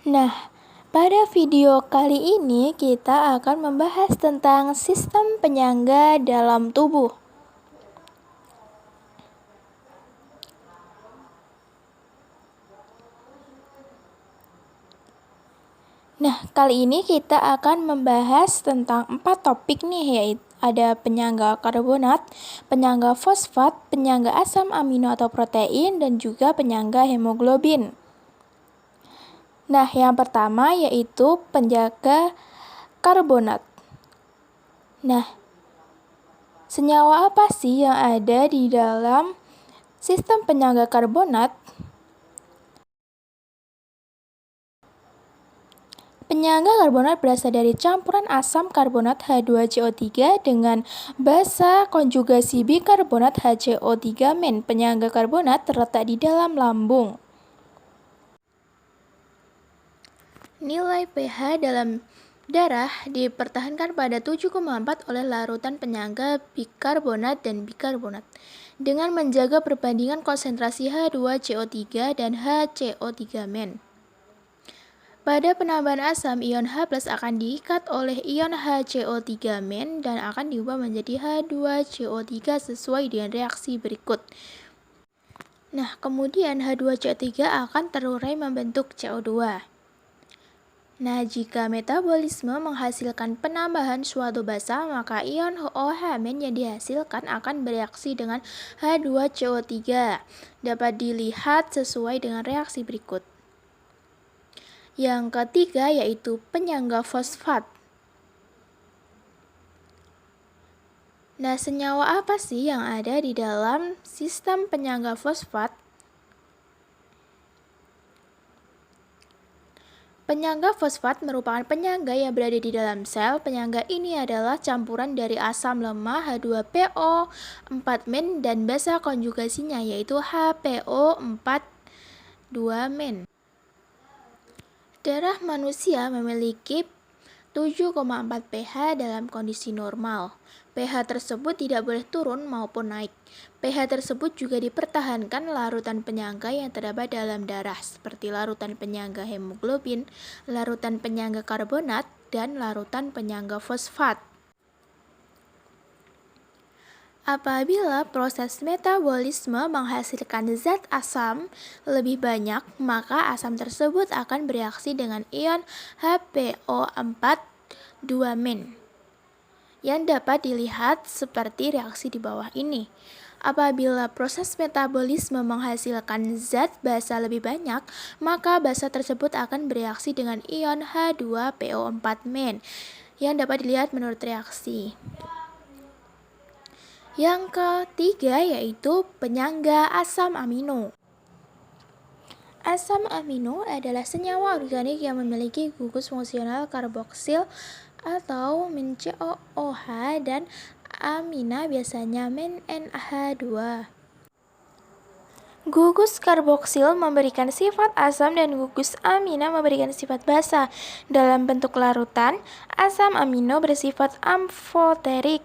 Nah, pada video kali ini kita akan membahas tentang sistem penyangga dalam tubuh. Nah, kali ini kita akan membahas tentang 4 topik nih, yaitu ada penyangga karbonat, penyangga fosfat, penyangga asam amino atau protein, dan juga penyangga hemoglobin. Nah, yang pertama yaitu penyangga karbonat. Nah, senyawa apa sih yang ada di dalam sistem penyangga karbonat? Penyangga karbonat berasal dari campuran asam karbonat H2CO3 dengan basa konjugasi bikarbonat HCO3-. Penyangga karbonat terletak di dalam lambung. Nilai pH dalam darah dipertahankan pada 7,4 oleh larutan penyangga bikarbonat dan bikarbonat dengan menjaga perbandingan konsentrasi H2CO3 dan HCO3-. Pada penambahan asam, ion H+ akan diikat oleh ion HCO3- dan akan diubah menjadi H2CO3 sesuai dengan reaksi berikut. Nah, kemudian H2CO3 akan terurai membentuk CO2. Nah, jika metabolisme menghasilkan penambahan suatu basa, maka ion OH- yang dihasilkan akan bereaksi dengan H2CO3. Dapat dilihat sesuai dengan reaksi berikut. Yang ketiga yaitu penyangga fosfat. Nah, senyawa apa sih yang ada di dalam sistem penyangga fosfat? Penyangga fosfat merupakan penyangga yang berada di dalam sel. Penyangga ini adalah campuran dari asam lemah H2PO 4- dan basa konjugasinya yaitu HPO 4,2-. Darah manusia memiliki 7,4 pH dalam kondisi normal. pH tersebut tidak boleh turun maupun naik. pH tersebut juga dipertahankan larutan penyangga yang terdapat dalam darah, seperti larutan penyangga hemoglobin, larutan penyangga karbonat, dan larutan penyangga fosfat. Apabila proses metabolisme menghasilkan zat asam lebih banyak, maka asam tersebut akan bereaksi dengan ion HPO 4,2- yang dapat dilihat seperti reaksi di bawah ini. Apabila proses metabolisme menghasilkan zat basa lebih banyak, maka basa tersebut akan bereaksi dengan ion H2PO 4- yang dapat dilihat menurut reaksi. Yang ketiga yaitu penyangga asam amino. Asam amino adalah senyawa organik yang memiliki gugus fungsional karboksil atau COOH dan amina biasanya NH2. Gugus karboksil memberikan sifat asam dan gugus amina memberikan sifat basa. Dalam bentuk larutan, asam amino bersifat amfoterik,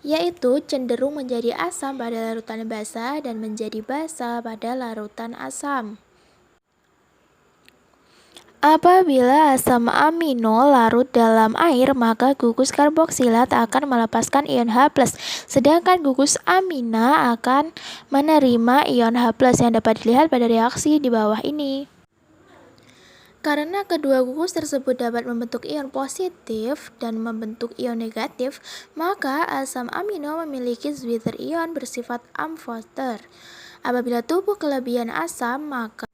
yaitu cenderung menjadi asam pada larutan basa dan menjadi basa pada larutan asam. Apabila asam amino larut dalam air, maka gugus karboksilat akan melepaskan ion H+, sedangkan gugus amina akan menerima ion H+, yang dapat dilihat pada reaksi di bawah ini. Karena kedua gugus tersebut dapat membentuk ion positif dan membentuk ion negatif, maka asam amino memiliki zwitter ion bersifat amfoter. Apabila tubuh kelebihan asam, maka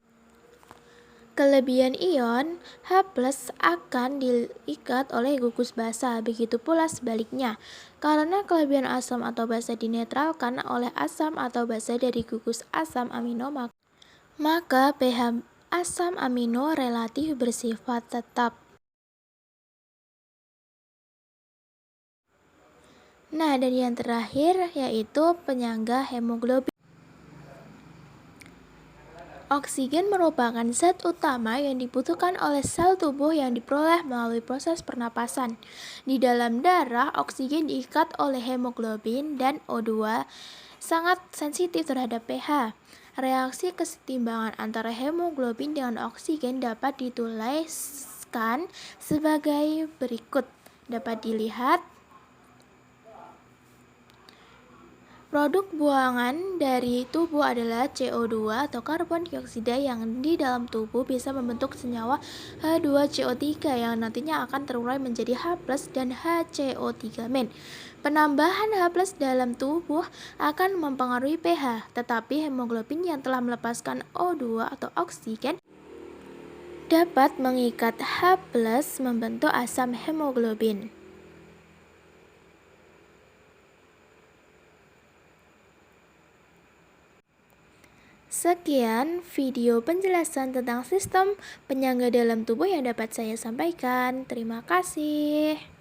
kelebihan ion H+ akan diikat oleh gugus basa. Begitu pula sebaliknya. Karena kelebihan asam atau basa dinetralkan oleh asam atau basa dari gugus asam amino, maka pH asam amino relatif bersifat tetap. Nah, dan yang terakhir yaitu penyangga hemoglobin. Oksigen merupakan zat utama yang dibutuhkan oleh sel tubuh yang diperoleh melalui proses pernapasan. Di dalam darah, oksigen diikat oleh hemoglobin dan O2 sangat sensitif terhadap pH. Reaksi kesetimbangan antara hemoglobin dengan oksigen dapat dituliskan sebagai berikut. Dapat dilihat produk buangan dari tubuh adalah CO2 atau karbon dioksida yang di dalam tubuh bisa membentuk senyawa H2CO3 yang nantinya akan terurai menjadi H+ dan HCO3-. Penambahan H+ dalam tubuh akan mempengaruhi pH, tetapi hemoglobin yang telah melepaskan O2 atau oksigen dapat mengikat H+ membentuk asam hemoglobin. Sekian video penjelasan tentang sistem penyangga dalam tubuh yang dapat saya sampaikan. Terima kasih.